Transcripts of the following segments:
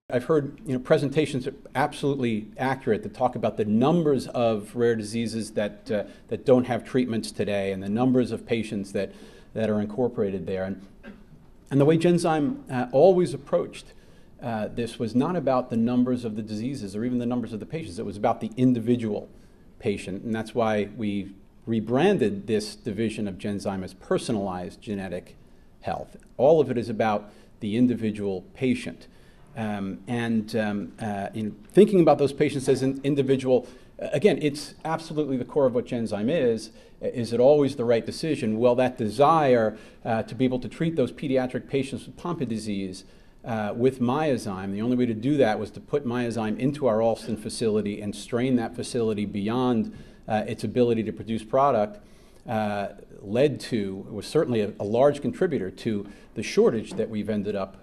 I've heard presentations that are absolutely accurate that talk about the numbers of rare diseases that don't have treatments today, and the numbers of patients that are incorporated there. And the way Genzyme always approached this was not about the numbers of the diseases or even the numbers of the patients. It was about the individual patient, and that's why we rebranded this division of Genzyme as personalized genetic health. All of it is about the individual patient. In thinking about those patients as an individual, again, it's absolutely the core of what Genzyme is. Is it always the right decision? Well, that desire to be able to treat those pediatric patients with Pompe disease with Myozyme, the only way to do that was to put Myozyme into our Alston facility and strain that facility beyond its ability to produce product, was certainly a large contributor to the shortage that we've ended up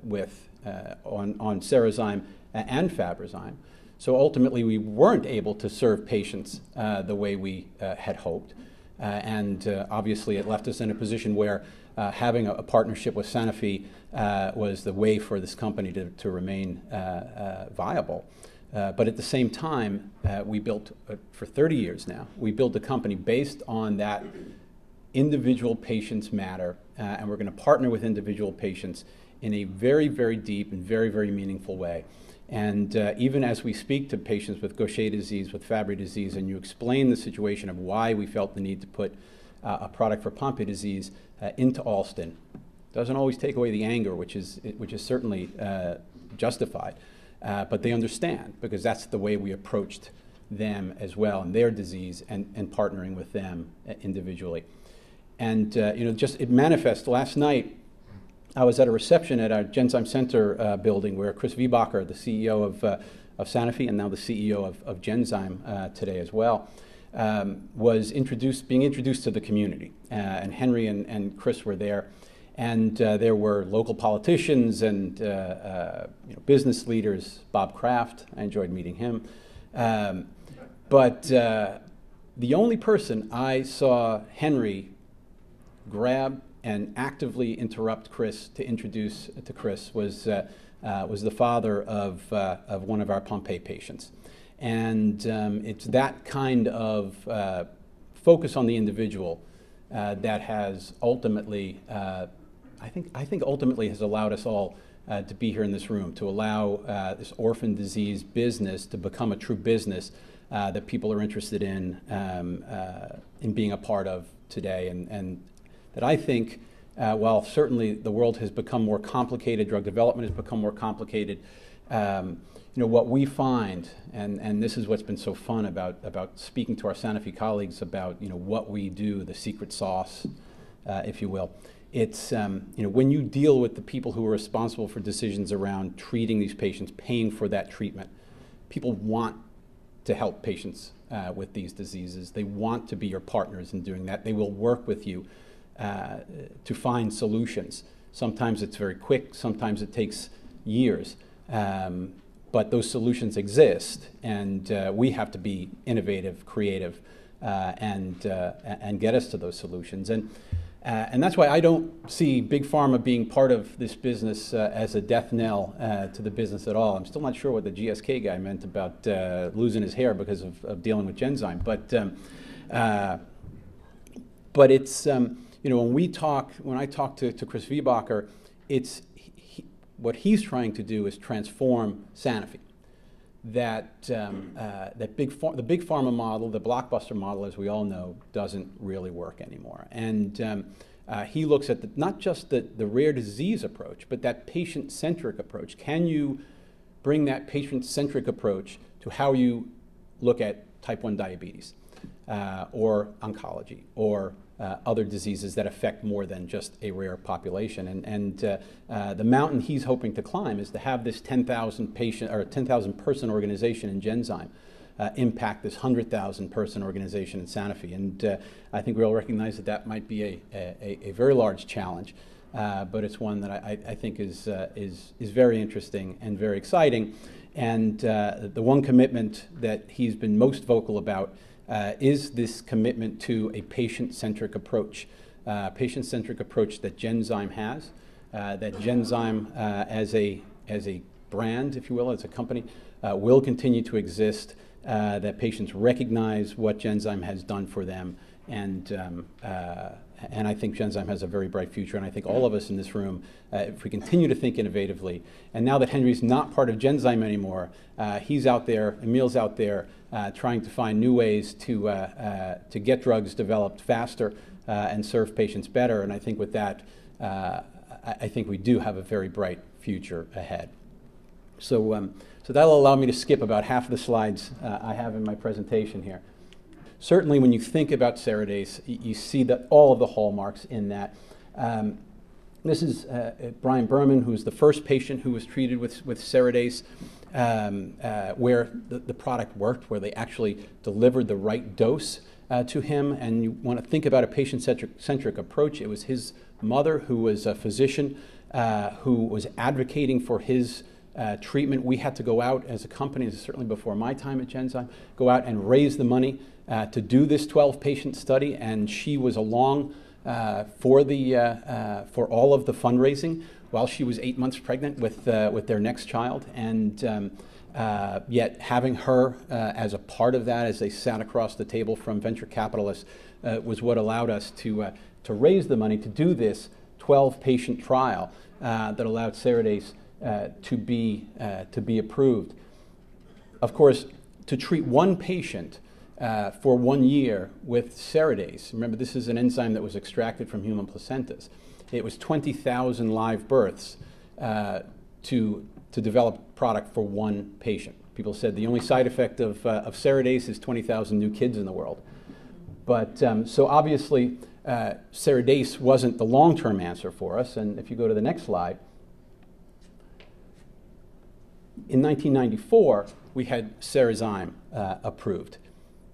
with on Cerezyme and Fabrazyme. So ultimately, we weren't able to serve patients the way we had hoped. Obviously, it left us in a position where having a partnership with Sanofi was the way for this company to remain viable. But at the same time, we built, for 30 years now, we built a company based on that individual patients matter, and we're going to partner with individual patients in a very, very deep and very, very meaningful way. And even as we speak to patients with Gaucher disease, with Fabry disease, and you explain the situation of why we felt the need to put a product for Pompe disease into Alston, doesn't always take away the anger, which is certainly justified. But they understand, because that's the way we approached them as well and their disease, and partnering with them individually. And it manifests. Last night, I was at a reception at our Genzyme Center building where Chris Viehbacher, the CEO of Sanofi and now the CEO of Genzyme today as well, was being introduced to the community. And Henry and Chris were there. And there were local politicians and business leaders. Bob Kraft, I enjoyed meeting him. But the only person I saw Henry grab and actively interrupt Chris to introduce to Chris was the father of one of our Pompe patients. And it's that kind of focus on the individual that has ultimately, I think ultimately has allowed us all to be here in this room, to allow this orphan disease business to become a true business that people are interested in being a part of today. And that I think, while certainly the world has become more complicated, drug development has become more complicated, what we find, and this is what's been so fun about speaking to our Sanofi colleagues about what we do, the secret sauce, if you will. It's when you deal with the people who are responsible for decisions around treating these patients, paying for that treatment, people want to help patients with these diseases. They want to be your partners in doing that. They will work with you to find solutions. Sometimes it's very quick, sometimes it takes years. But those solutions exist, and we have to be innovative, creative, and get us to those solutions. And that's why I don't see Big Pharma being part of this business as a death knell to the business at all. I'm still not sure what the GSK guy meant about losing his hair because of dealing with Genzyme. But it's when I talk to Chris Viehbacher, what he's trying to do is transform Sanofi. The big pharma model, the blockbuster model, as we all know, doesn't really work anymore. And he looks at not just the rare disease approach, but that patient-centric approach. Can you bring that patient-centric approach to how you look at type 1 diabetes or oncology or other diseases that affect more than just a rare population? And the mountain he's hoping to climb is to have this 10,000 patient or 10,000 person organization in Genzyme impact this 100,000 person organization in Sanofi. And I think we all recognize that might be a very large challenge, but it's one that I think is very interesting and very exciting. And the one commitment that he's been most vocal about is this commitment to a patient-centric approach patient-centric approach that Genzyme has, that Genzyme as a brand, if you will, as a company, will continue to exist, that patients recognize what Genzyme has done for them, and I think Genzyme has a very bright future, and I think all of us in this room, if we continue to think innovatively, and now that Henry's not part of Genzyme anymore, he's out there, Emil's out there, trying to find new ways to get drugs developed faster and serve patients better, and I think with that, I think we do have a very bright future ahead. So that'll allow me to skip about half of the slides I have in my presentation here. Certainly when you think about Ceridase, you see that all of the hallmarks in that. This is Brian Berman, who's the first patient who was treated with Ceridase, where the product worked, where they actually delivered the right dose to him. And you want to think about a patient-centric approach. It was his mother, who was a physician, who was advocating for his treatment. We had to go out as a company, certainly before my time at Genzyme, go out and raise the money to do this 12-patient study, and she was along for all of the fundraising while she was 8 months pregnant with their next child, and yet having her as a part of that, as they sat across the table from venture capitalists, was what allowed us to raise the money to do this 12-patient trial that allowed Ceridase to be approved. Of course, to treat one patient for 1 year with Ceridase, remember this is an enzyme that was extracted from human placentas. It was 20,000 live births to develop product for one patient. People said the only side effect of Ceridase is 20,000 new kids in the world. But so obviously Ceridase wasn't the long-term answer for us, and if you go to the next slide, in 1994, we had Cerezyme approved,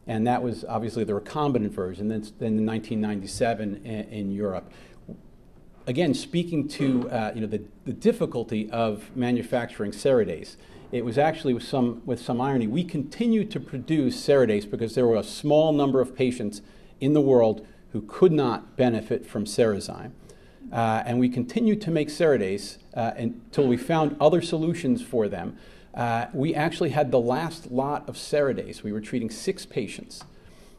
and that was obviously the recombinant version. Then in 1997 in Europe. Again, speaking to the difficulty of manufacturing Ceridase, it was actually with some irony. We continued to produce Ceridase because there were a small number of patients in the world who could not benefit from Cerezyme. And we continued to make Ceridase until we found other solutions for them. We actually had the last lot of Ceridase. We were treating 6 patients.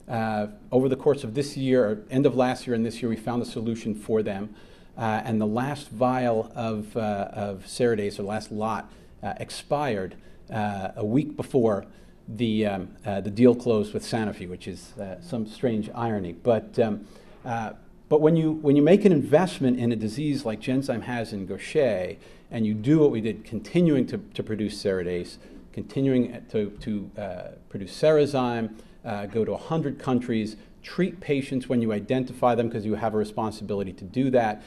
Over the course of this year, or end of last year and this year, we found a solution for them. And the last vial of Ceridase, or last lot, expired a week before the deal closed with Sanofi, which is some strange irony. But when you make an investment in a disease like Genzyme has in Gaucher, and you do what we did, continuing to produce Ceridase, continuing to produce Cerezyme, go to 100 countries, treat patients when you identify them because you have a responsibility to do that,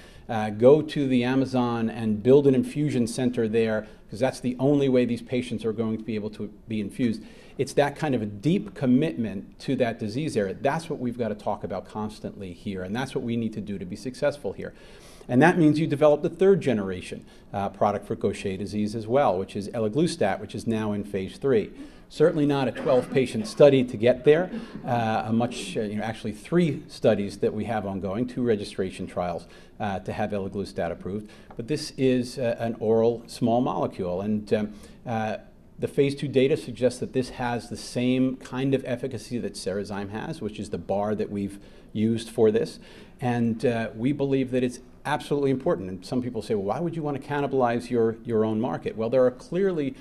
go to the Amazon and build an infusion center there because that's the only way these patients are going to be able to be infused. It's that kind of a deep commitment to that disease area. That's what we've got to talk about constantly here, and that's what we need to do to be successful here. And that means you develop the 3rd generation product for Gaucher disease as well, which is elaglustat, which is now in phase 3. Certainly not a 12-patient study to get there, actually 3 studies that we have ongoing, 2 registration trials to have elaglustat approved. But this is an oral small molecule, and the phase 2 data suggests that this has the same kind of efficacy that Cerezyme has, which is the bar that we've used for this. And we believe that it's absolutely important. And some people say, well, why would you want to cannibalize your own market? Well, there are clearly,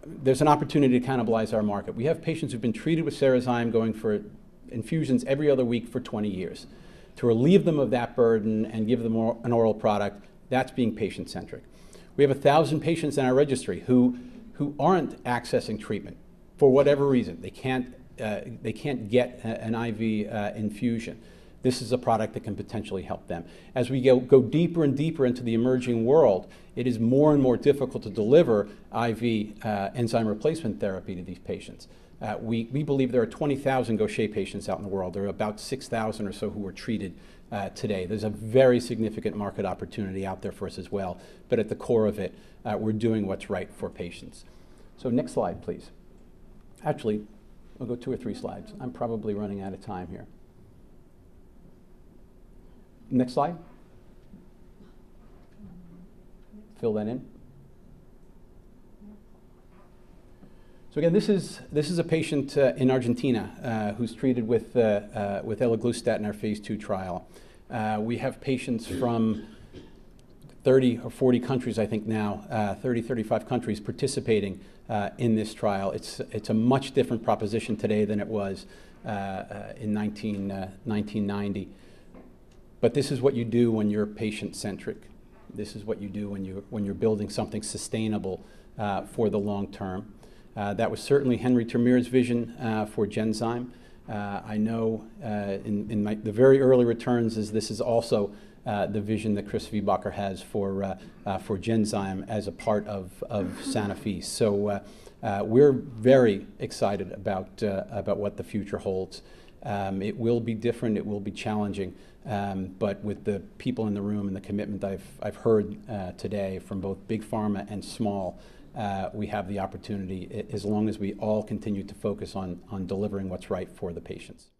there's an opportunity to cannibalize our market. We have patients who've been treated with Cerezyme going for infusions every other week for 20 years. To relieve them of that burden and give them an oral product, that's being patient-centric. We have 1,000 patients in our registry who aren't accessing treatment for whatever reason. They can't get an IV infusion. This is a product that can potentially help them. As we go deeper and deeper into the emerging world, it is more and more difficult to deliver IV enzyme replacement therapy to these patients. We believe there are 20,000 Gaucher patients out in the world. There are about 6,000 or so who are treated today. There's a very significant market opportunity out there for us as well. But at the core of it, we're doing what's right for patients. So next slide, please. Actually, we'll go 2 or 3 slides. I'm probably running out of time here. Next slide. Fill that in. So again, this is a patient in Argentina who's treated with elaglustat in our phase 2 trial. We have patients from 30 or 40 countries, I think now, 30, 35 countries participating in this trial. It's a much different proposition today than it was in 1990. But this is what you do when you're patient-centric. This is what you do when you're building something sustainable for the long term. That was certainly Henry Termeer's vision for Genzyme. I know in the very early returns this is also the vision that Chris Viehbacher has for Genzyme as a part of Sanofi. So we're very excited about what the future holds. It will be different, it will be challenging, but with the people in the room and the commitment I've heard today from both big pharma and small, we have the opportunity, as long as we all continue to focus on delivering what's right for the patients.